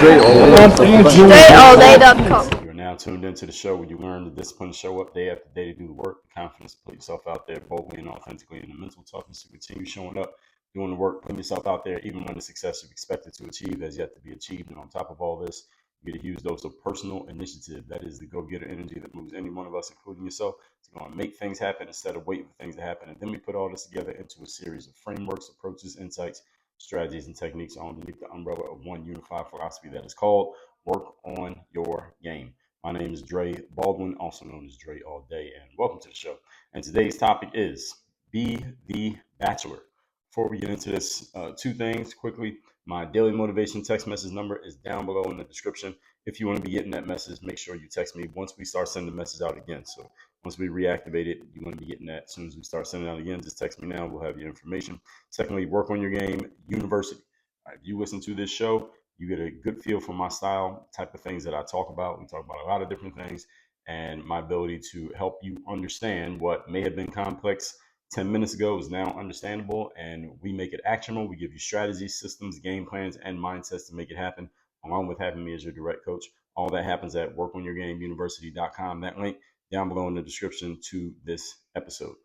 DreAllDay.com. You're now tuned into the show where you learn the discipline to show up day after day to do the work, the confidence to put yourself out there boldly and authentically, and the mental toughness to continue showing up, doing the work, putting yourself out there, even when the success you've expected to achieve has yet to be achieved. And on top of all this, you get a huge dose of personal initiative. That is the go-getter energy that moves any one of us, including yourself, to go and make things happen instead of waiting for things to happen. And then we put all this together into a series of frameworks, approaches, insights, strategies, and techniques underneath the umbrella of one unified philosophy that is called Work on Your Game. My name is Dre Baldwin, also known as Dre All Day, and welcome to the show. And today's topic is Be the Bachelor. Before we get into this, two things quickly. My daily motivation text message number is down below in the description. If you want to be getting that message, make sure you text me once we start sending the message out again. So once we reactivate it, you want to be getting that as soon as we start sending it out again. Just text me now. We'll have your information. Secondly, Work on Your Game University. All right, if you listen to this show, you get a good feel for my style, type of things that I talk about. We talk about a lot of different things, and my ability to help you understand what may have been complex 10 minutes ago is now understandable, and we make it actionable. We give you strategies, systems, game plans, and mindsets to make it happen, along with having me as your direct coach. All that happens at workonyourgameuniversity.com. That link down below in the description to this episode.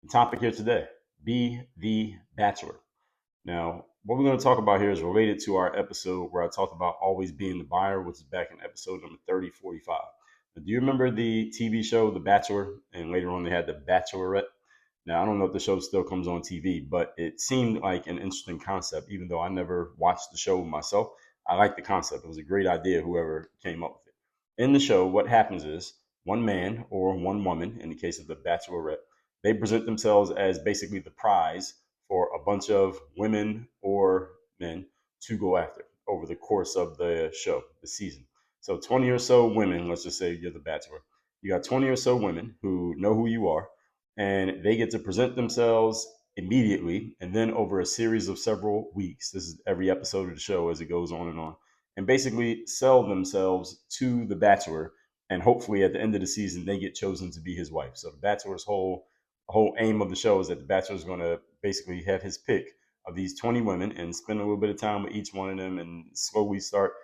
The topic here today, Be the Bachelor. Now, what we're going to talk about here is related to our episode where I talked about always being the buyer, which is back in episode number 3045. Now, do you remember the TV show, The Bachelor? And later on, they had The Bachelorette. Now, I don't know if the show still comes on TV, but it seemed like an interesting concept, even though I never watched the show myself. I liked the concept. It was a great idea, whoever came up with it. In the show, what happens is one man or one woman, in the case of The Bachelorette, they present themselves as basically the prize for a bunch of women or men to go after over the course of the show, the season. So 20 or so women, let's just say you're the bachelor. You got 20 or so women who know who you are, and they get to present themselves immediately. And then over a series of several weeks, this is every episode of the show as it goes on, and basically sell themselves to the bachelor. And hopefully at the end of the season, they get chosen to be his wife. So the bachelor's whole aim of the show is that the bachelor is going to basically have his pick of these 20 women and spend a little bit of time with each one of them and slowly start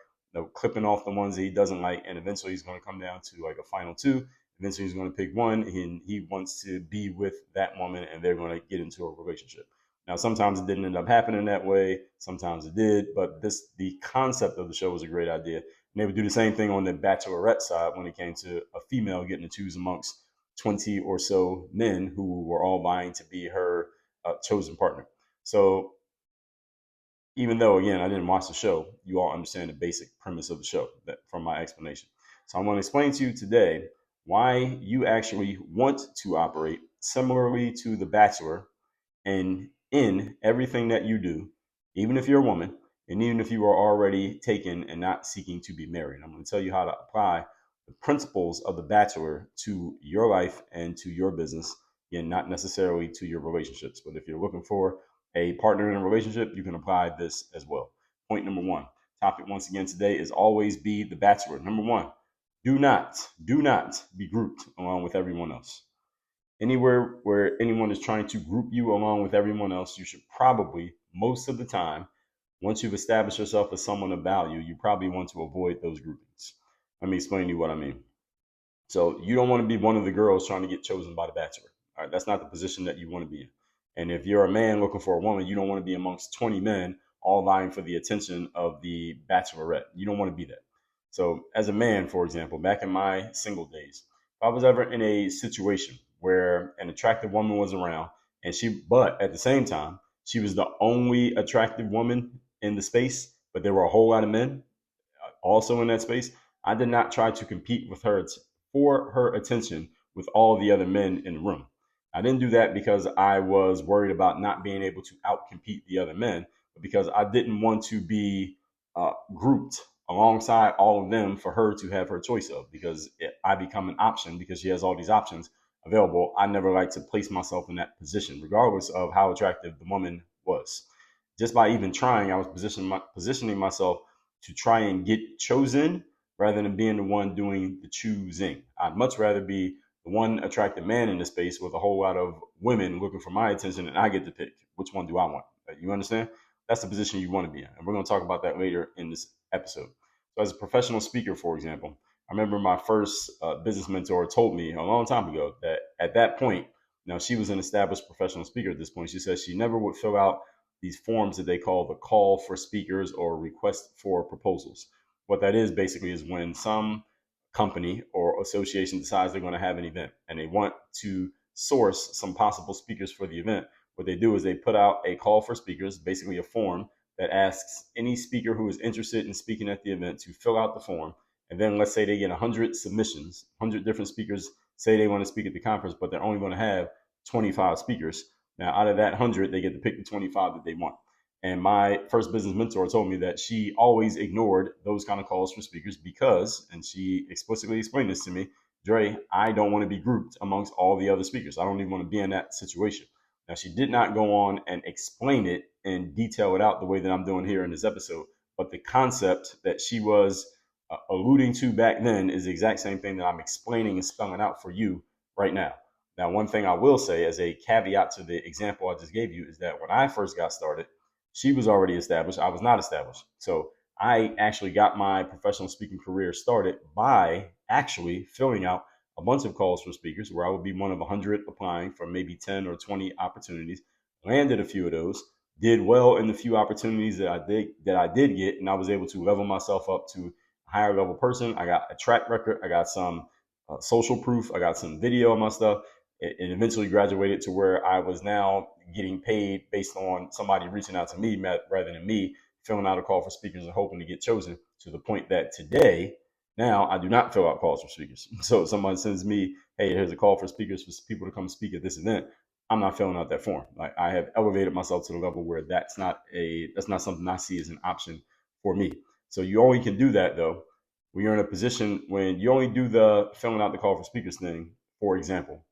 clipping off the ones that he doesn't like. And eventually he's going to come down to like a final two. Eventually he's going to pick one, and he wants to be with that woman, and they're going to get into a relationship. Now, sometimes it didn't end up happening that way. Sometimes it did, but the concept of the show was a great idea. And they would do the same thing on the bachelorette side when it came to a female getting to choose amongst 20 or so men who were all vying to be her chosen partner. So even though, again, I didn't watch the show, you all understand the basic premise of the show from my explanation. So I'm going to explain to you today why you actually want to operate similarly to The Bachelor, and in everything that you do, even if you're a woman, and even if you are already taken and not seeking to be married. I'm going to tell you how to apply the principles of The Bachelor to your life and to your business, and not necessarily to your relationships. But if you're looking for a partner in a relationship, you can apply this as well. Point number one, topic once again today is always be the bachelor. Number one, do not be grouped along with everyone else. Anywhere where anyone is trying to group you along with everyone else, you should probably, most of the time, once you've established yourself as someone of value, you probably want to avoid those groupings. Let me explain to you what I mean. So you don't want to be one of the girls trying to get chosen by the bachelor. All right, that's not the position that you want to be in. And if you're a man looking for a woman, you don't want to be amongst 20 men all vying for the attention of the bachelorette. You don't want to be that. So as a man, for example, back in my single days, if I was ever in a situation where an attractive woman was around but at the same time, she was the only attractive woman in the space, but there were a whole lot of men also in that space, I did not try to compete with her for her attention with all the other men in the room. I didn't do that because I was worried about not being able to outcompete the other men, but because I didn't want to be grouped alongside all of them for her to have her choice of, because I become an option because she has all these options available. I never like to place myself in that position, regardless of how attractive the woman was. Just by even trying, I was positioning myself to try and get chosen rather than being the one doing the choosing. I'd much rather be the one attractive man in the space with a whole lot of women looking for my attention, and I get to pick which one do I want. You understand? That's the position you want to be in. And we're going to talk about that later in this episode. So, as a professional speaker, for example, I remember my first business mentor told me a long time ago that at that point, now she was an established professional speaker at this point. She said she never would fill out these forms that they call the call for speakers or request for proposals. What that is basically is when some company or association decides they're going to have an event and they want to source some possible speakers for the event. What they do is they put out a call for speakers, basically a form that asks any speaker who is interested in speaking at the event to fill out the form. And then let's say they get 100 submissions, 100 different speakers say they want to speak at the conference, but they're only going to have 25 speakers. Now, out of that 100, they get to pick the 25 that they want. And my first business mentor told me that she always ignored those kind of calls for speakers because, and she explicitly explained this to me, Dre, I don't want to be grouped amongst all the other speakers. I don't even want to be in that situation. Now, she did not go on and explain it and detail it out the way that I'm doing here in this episode, but the concept that she was alluding to back then is the exact same thing that I'm explaining and spelling out for you right now. Now, one thing I will say as a caveat to the example I just gave you is that when I first got started, she was already established. I was not established. So I actually got my professional speaking career started by actually filling out a bunch of calls for speakers where I would be one of 100 applying for maybe 10 or 20 opportunities, landed a few of those, did well in the few opportunities that I did get, and I was able to level myself up to a higher level person. I got a track record. I got some social proof. I got some video of my stuff. It eventually graduated to where I was now getting paid based on somebody reaching out to me rather than me filling out a call for speakers and hoping to get chosen, to the point that today, now I do not fill out calls for speakers. So if someone sends me, hey, here's a call for speakers for people to come speak at this event, I'm not filling out that form. Like, I have elevated myself to the level where that's not something I see as an option for me. So you only can do that though when you're in a position when you only do the filling out the call for speakers thing. For example,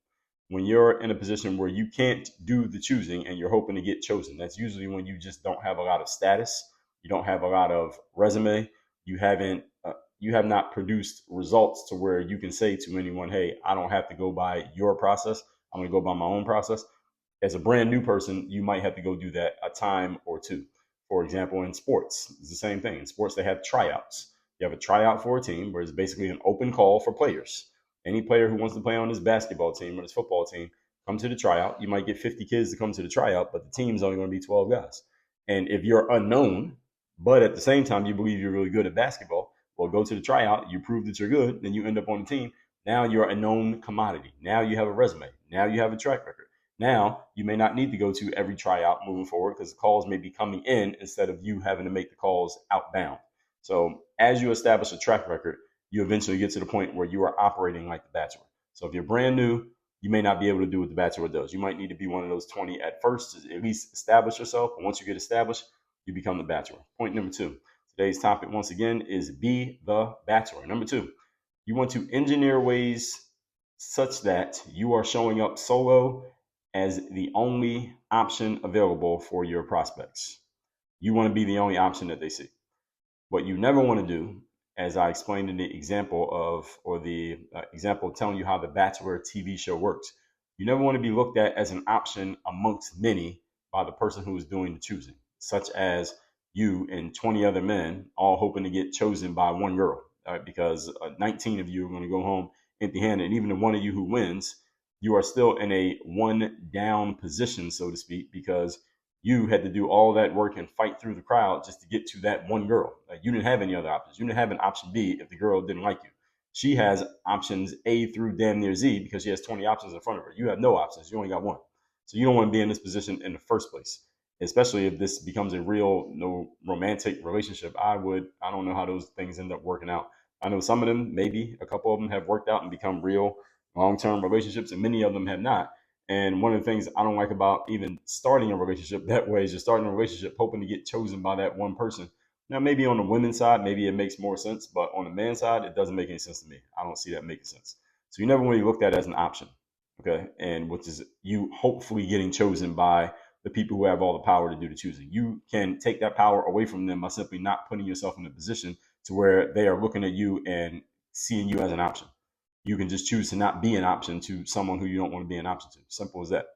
when you're in a position where you can't do the choosing and you're hoping to get chosen, that's usually when you just don't have a lot of status, you don't have a lot of resume, you have not produced results to where you can say to anyone, hey, I don't have to go by your process, I'm going to go by my own process. As a brand new person, you might have to go do that a time or two. For example, in sports, it's the same thing. In sports, they have tryouts. You have a tryout for a team where it's basically an open call for players. Any player who wants to play on this basketball team or this football team, come to the tryout. You might get 50 kids to come to the tryout, but the team's only going to be 12 guys. And if you're unknown, but at the same time you believe you're really good at basketball, well, go to the tryout, you prove that you're good, then you end up on the team. Now you're a known commodity. Now you have a resume. Now you have a track record. Now you may not need to go to every tryout moving forward because the calls may be coming in instead of you having to make the calls outbound. So as you establish a track record, you eventually get to the point where you are operating like the Bachelor. So if you're brand new, you may not be able to do what the Bachelor does. You might need to be one of those 20 at first to at least establish yourself. But once you get established, you become the Bachelor. Point number 2. Today's topic, once again, is be the Bachelor. Number 2, you want to engineer ways such that you are showing up solo as the only option available for your prospects. You want to be the only option that they see. What you never want to do, as I explained in the example example telling you how the Bachelor TV show works, you never want to be looked at as an option amongst many by the person who is doing the choosing, such as you and 20 other men all hoping to get chosen by one girl, because 19 of you are going to go home empty-handed. And even the one of you who wins, you are still in a one down position, so to speak, because you had to do all that work and fight through the crowd just to get to that one girl. Like, you didn't have any other options. You didn't have an option B if the girl didn't like you. She has options A through damn near Z because she has 20 options in front of her. You have no options. You only got one. So you don't want to be in this position in the first place, especially if this becomes a real romantic relationship. I don't know how those things end up working out. I know some of them, maybe a couple of them, have worked out and become real long-term relationships, and many of them have not. And one of the things I don't like about even starting a relationship that way is just starting a relationship hoping to get chosen by that one person. Now, maybe on the women's side, maybe it makes more sense, but on the man's side, it doesn't make any sense to me. I don't see that making sense. So you never really look at that as an option, okay? And which is you hopefully getting chosen by the people who have all the power to do the choosing. You can take that power away from them by simply not putting yourself in a position to where they are looking at you and seeing you as an option. You can just choose to not be an option to someone who you don't want to be an option to. Simple as that.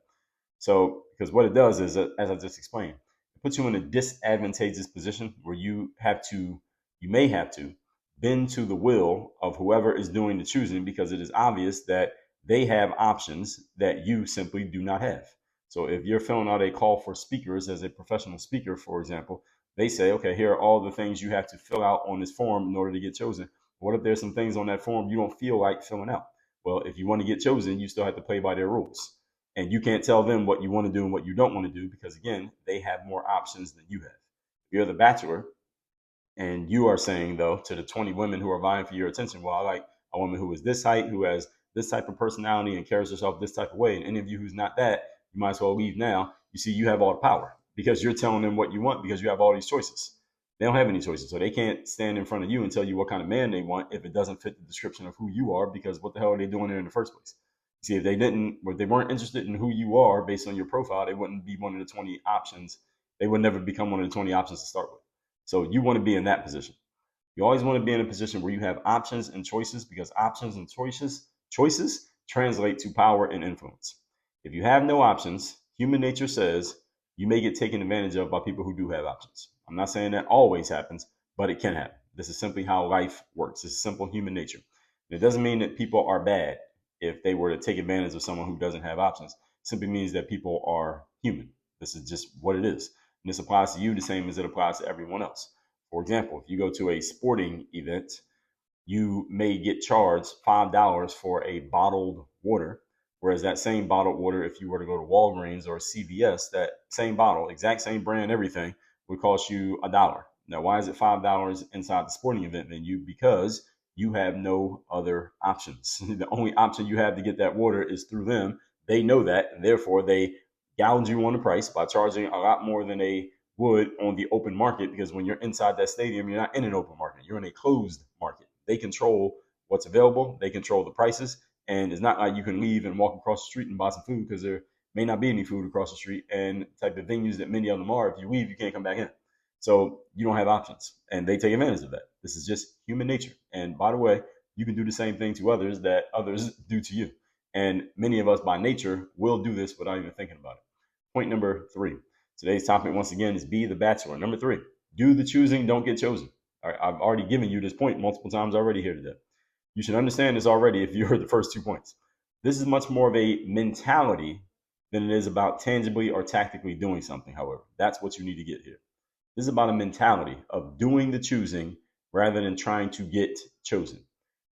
So, because what it does is, as I just explained, it puts you in a disadvantageous position where you have to you may have to bend to the will of whoever is doing the choosing, because it is obvious that they have options that you simply do not have. So if you're filling out a call for speakers as a professional speaker, for example, they say, okay, here are all the things you have to fill out on this form in order to get chosen. What if there's some things on that form you don't feel like filling out? Well, if you want to get chosen, you still have to play by their rules. And you can't tell them what you want to do and what you don't want to do, because, again, they have more options than you have. If you're the bachelor, and you are saying, though, to the 20 women who are vying for your attention, well, I like a woman who is this height, who has this type of personality and carries herself this type of way. And any of you who's not that, you might as well leave now. You see, you have all the power because you're telling them what you want, because you have all these choices. They don't have any choices. So they can't stand in front of you and tell you what kind of man they want if it doesn't fit the description of who you are, because what the hell are they doing there in the first place? See, if they weren't interested in who you are based on your profile, they wouldn't be one of the 20 options. They would never become one of the 20 options to start with. So you want to be in that position. You always want to be in a position where you have options and choices, because options and choices translate to power and influence. If you have no options, human nature says you may get taken advantage of by people who do have options. I'm not saying that always happens, but it can happen. This is simply how life works. This is simple human nature. And it doesn't mean that people are bad if they were to take advantage of someone who doesn't have options. It simply means that people are human. This is just what it is. And this applies to you the same as it applies to everyone else. For example, if you go to a sporting event, you may get charged $5 for a bottled water, whereas that same bottled water, if you were to go to Walgreens or CVS, that same bottle, exact same brand, everything, would cost you $1. Now, why is it $5 inside the sporting event venue? Because you have no other options. The only option you have to get that water is through them. They know that, and therefore they gouge you on the price by charging a lot more than they would on the open market, because when you're inside that stadium, you're not in an open market, you're in a closed market. They control what's available, they control the prices, and it's not like you can leave and walk across the street and buy some food, because there may not be any food across the street. And type of venues that many of them are, if you leave, you can't come back in. So you don't have options, and they take advantage of that. This is just human nature. And by the way, you can do the same thing to others that others do to you. And many of us by nature will do this without even thinking about it. Point number 3. Today's topic, once again, is be the bachelor. Number 3, do the choosing, don't get chosen. All right, I've already given you this point multiple times already here today. You should understand this already if you heard the first 2 points. This is much more of a mentality than it is about tangibly or tactically doing something, however. That's what you need to get here. This is about a mentality of doing the choosing rather than trying to get chosen.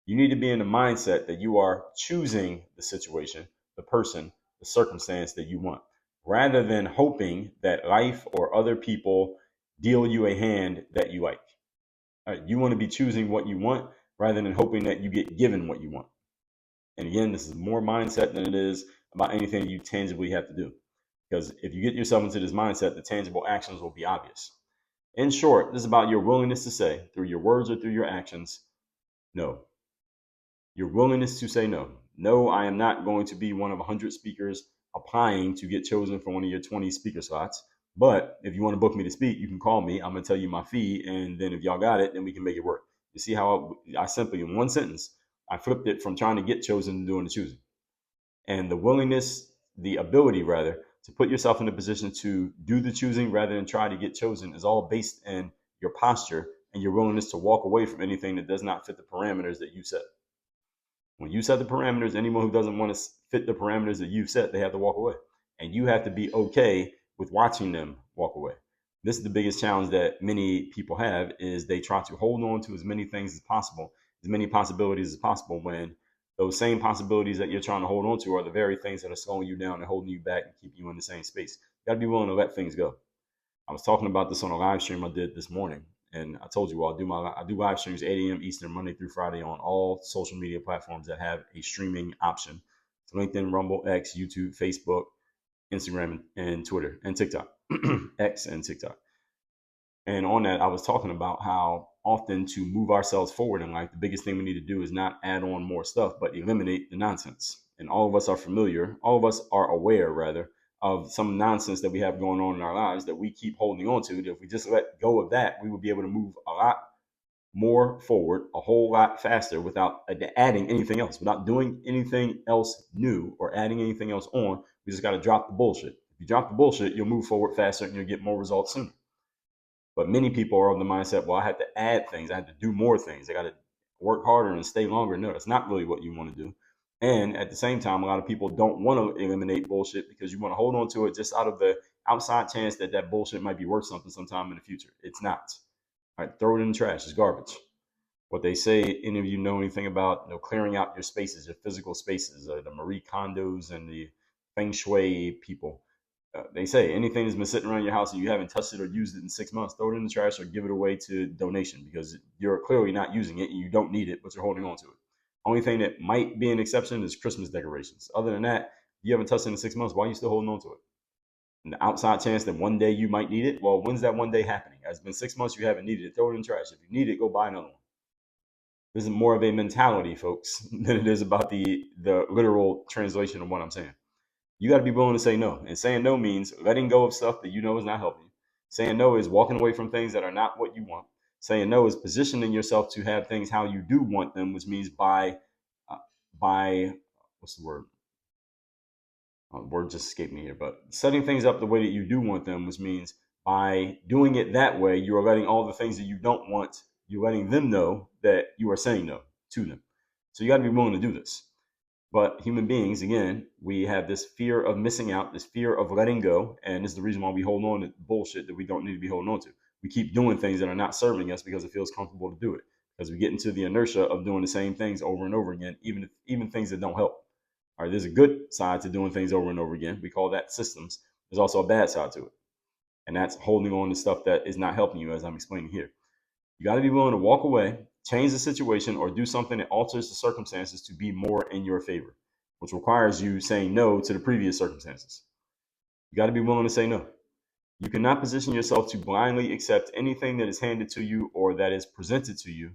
You need to be in the mindset that you are choosing the situation, the person, the circumstance that you want, rather than hoping that life or other people deal you a hand that you like. All right, you want to be choosing what you want rather than hoping that you get given what you want. And again, this is more mindset than it is about anything you tangibly have to do. Because if you get yourself into this mindset, the tangible actions will be obvious. In short, this is about your willingness to say, through your words or through your actions, no. Your willingness to say no. No, I am not going to be one of 100 speakers applying to get chosen for one of your 20 speaker slots. But if you want to book me to speak, you can call me. I'm going to tell you my fee. And then if y'all got it, then we can make it work. You see how I simply, in one sentence, I flipped it from trying to get chosen to doing the choosing. And the willingness, the ability rather, to put yourself in a position to do the choosing rather than try to get chosen is all based in your posture and your willingness to walk away from anything that does not fit the parameters that you set. When you set the parameters, anyone who doesn't want to fit the parameters that you've set, they have to walk away. And you have to be okay with watching them walk away. This is the biggest challenge that many people have, is they try to hold on to as many things as possible, as many possibilities as possible, when those same possibilities that you're trying to hold on to are the very things that are slowing you down and holding you back and keeping you in the same space. You got to be willing to let things go. I was talking about this on a live stream I did this morning, and I told you I do live streams 8 a.m. Eastern, Monday through Friday, on all social media platforms that have a streaming option. It's LinkedIn, Rumble, X, YouTube, Facebook, Instagram, and Twitter, and TikTok. X and TikTok. And on that, I was talking about how often, to move ourselves forward in life, the biggest thing we need to do is not add on more stuff, but eliminate the nonsense. And all of us are aware, rather, of some nonsense that we have going on in our lives that we keep holding on to. That if we just let go of that, we would be able to move a lot more forward, a whole lot faster, without adding anything else, without doing anything else new or adding anything else on. We just got to drop the bullshit. If you drop the bullshit, you'll move forward faster and you'll get more results sooner. But many people are of the mindset, well, I have to add things. I have to do more things. I got to work harder and stay longer. No, that's not really what you want to do. And at the same time, a lot of people don't want to eliminate bullshit because you want to hold on to it just out of the outside chance that that bullshit might be worth something sometime in the future. It's not. All right, throw it in the trash. It's garbage. What they say, any of you know anything about clearing out your spaces, your physical spaces, the Marie Kondos and the Feng Shui people, they say anything that's been sitting around your house and you haven't touched it or used it in 6 months, throw it in the trash or give it away to donation because you're clearly not using it and you don't need it, but you're holding on to it. Only thing that might be an exception is Christmas decorations. Other than that, you haven't touched it in 6 months. Why are you still holding on to it? And the outside chance that one day you might need it, well, when's that one day happening? It's been 6 months, you haven't needed it. Throw it in the trash. If you need it, go buy another one. This is more of a mentality, folks, than it is about the literal translation of what I'm saying. You got to be willing to say no. And saying no means letting go of stuff that you know is not helping you. Saying no is walking away from things that are not what you want. Saying no is positioning yourself to have things how you do want them, which means by what's the word? Word just escaped me here, but setting things up the way that you do want them, which means by doing it that way, you are letting all the things that you don't want, you're letting them know that you are saying no to them. So you got to be willing to do this. But human beings, again, we have this fear of missing out, this fear of letting go. And this is the reason why we hold on to bullshit that we don't need to be holding on to. We keep doing things that are not serving us because it feels comfortable to do it. Because we get into the inertia of doing the same things over and over again, even things that don't help. All right, there's a good side to doing things over and over again. We call that systems. There's also a bad side to it. And that's holding on to stuff that is not helping you, as I'm explaining here. You got to be willing to walk away, change the situation, or do something that alters the circumstances to be more in your favor, which requires you saying no to the previous circumstances. You got to be willing to say no. You cannot position yourself to blindly accept anything that is handed to you or that is presented to you,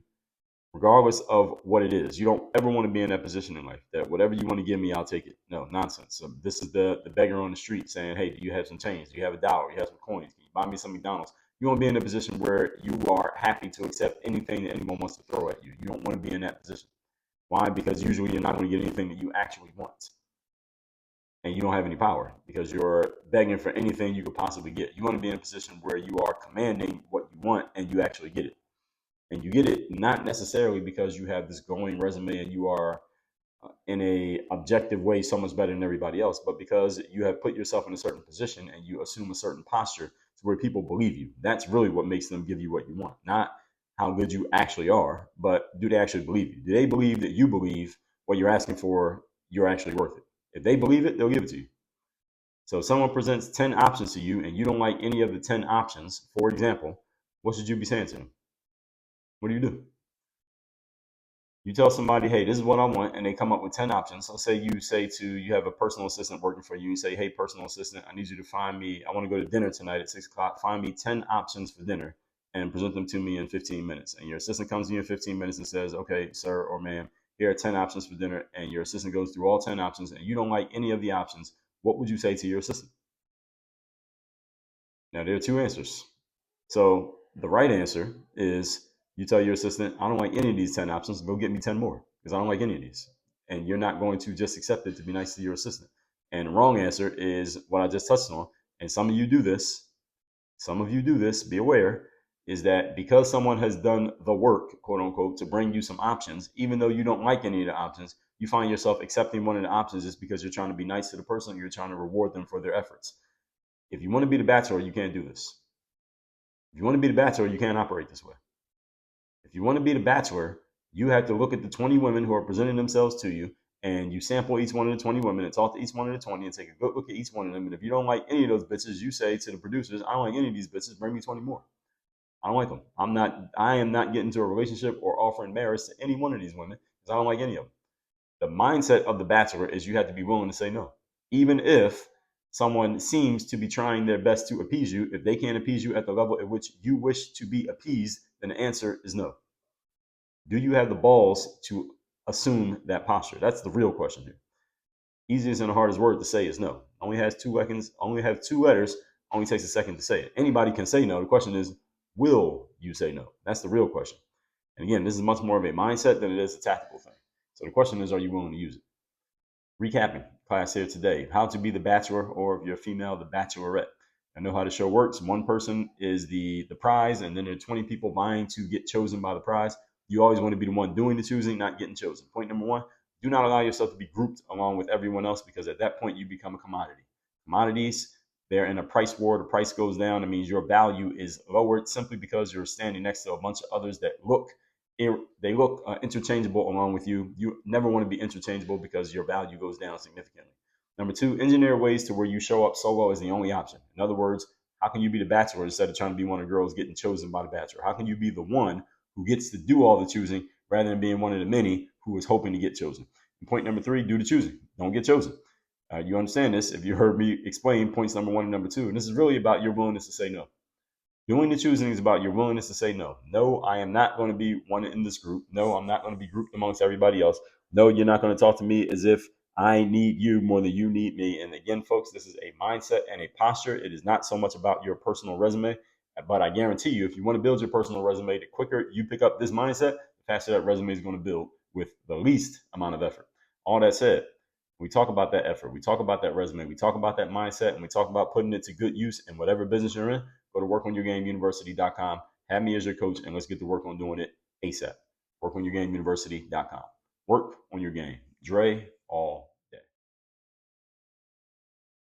regardless of what it is. You don't ever want to be in that position in life that whatever you want to give me, I'll take it. No, nonsense. So this is the beggar on the street saying, hey, do you have some change? Do you have $1? Do you have some coins? Can you buy me some McDonald's? You want to be in a position where you are happy to accept anything that anyone wants to throw at you. You don't want to be in that position. Why? Because usually you're not going to get anything that you actually want. And you don't have any power because you're begging for anything you could possibly get. You want to be in a position where you are commanding what you want and you actually get it. And you get it not necessarily because you have this glowing resume and you are in a objective way so much better than everybody else, but because you have put yourself in a certain position and you assume a certain posture to where people believe you. That's really what makes them give you what you want, not how good you actually are, but do they actually believe you? Do they believe that you believe what you're asking for, you're actually worth it? If they believe it, they'll give it to you. So if someone presents 10 options to you and you don't like any of the 10 options, for example, what should you be saying to them? What do you do? You tell somebody, hey, this is what I want, and they come up with 10 options. So say you have a personal assistant working for you. You say, hey, personal assistant, I need you to find me, I want to go to dinner tonight at 6 o'clock. Find me 10 options for dinner and present them to me in 15 minutes. And your assistant comes to you in 15 minutes and says, okay, sir or ma'am, here are 10 options for dinner. And your assistant goes through all 10 options and you don't like any of the options. What would you say to your assistant? Now, there are two answers. So the right answer is you tell your assistant, I don't like any of these 10 options. Go get me 10 more because I don't like any of these. And you're not going to just accept it to be nice to your assistant. And the wrong answer is what I just touched on. And some of you do this, be aware, is that because someone has done the work, quote unquote, to bring you some options, even though you don't like any of the options, you find yourself accepting one of the options just because you're trying to be nice to the person, you're trying to reward them for their efforts. If you want to be the Bachelor, you can't do this. If you want to be the Bachelor, you can't operate this way. If you want to be the Bachelor, you have to look at the 20 women who are presenting themselves to you, and you sample each one of the 20 women and talk to each one of the 20 and take a good look at each one of them. And if you don't like any of those bitches, you say to the producers, I don't like any of these bitches, bring me 20 more. I don't like them. I am not getting into a relationship or offering marriage to any one of these women because I don't like any of them. The mindset of the Bachelor is you have to be willing to say no. Even if someone seems to be trying their best to appease you, if they can't appease you at the level at which you wish to be appeased, then the answer is no. Do you have the balls to assume that posture? That's the real question here. Easiest and the hardest word to say is no. Only has 2 seconds, only have 2 letters, only takes a second to say it. Anybody can say no. The question is, will you say no? That's the real question. And again, this is much more of a mindset than it is a tactical thing. So the question is, are you willing to use it? Recapping class here today, how to be the Bachelor, or if you're a female, the Bachelorette. I know how the show works. One person is the prize, and then there are 20 people vying to get chosen by the prize. You always want to be the one doing the choosing, not getting chosen. Point number one, do not allow yourself to be grouped along with everyone else, because at that point you become a commodity. Commodities, they're in a price war. The price goes down. It means your value is lowered simply because you're standing next to a bunch of others that look interchangeable along with you. You never want to be interchangeable because your value goes down significantly. Number two, engineer ways to where you show up solo as the only option. In other words, how can you be the bachelor instead of trying to be one of the girls getting chosen by the bachelor? How can you be the one who gets to do all the choosing rather than being one of the many who is hoping to get chosen? And point number three, do the choosing. Don't get chosen. You understand this if you heard me explain points number one and number two. And this is really about your willingness to say no. Doing the choosing is about your willingness to say no. No, I am not going to be one in this group. No, I'm not going to be grouped amongst everybody else. No, you're not going to talk to me as if I need you more than you need me. And again, folks, this is a mindset and a posture. It is not so much about your personal resume, but I guarantee you, if you want to build your personal resume, the quicker you pick up this mindset, the faster that resume is going to build with the least amount of effort. All that said, we talk about that effort. We talk about that resume. We talk about that mindset, and we talk about putting it to good use in whatever business you're in. Go to workonyourgameuniversity.com. Have me as your coach, and let's get to work on doing it ASAP. Workonyourgameuniversity.com. Work on your game. Dre, all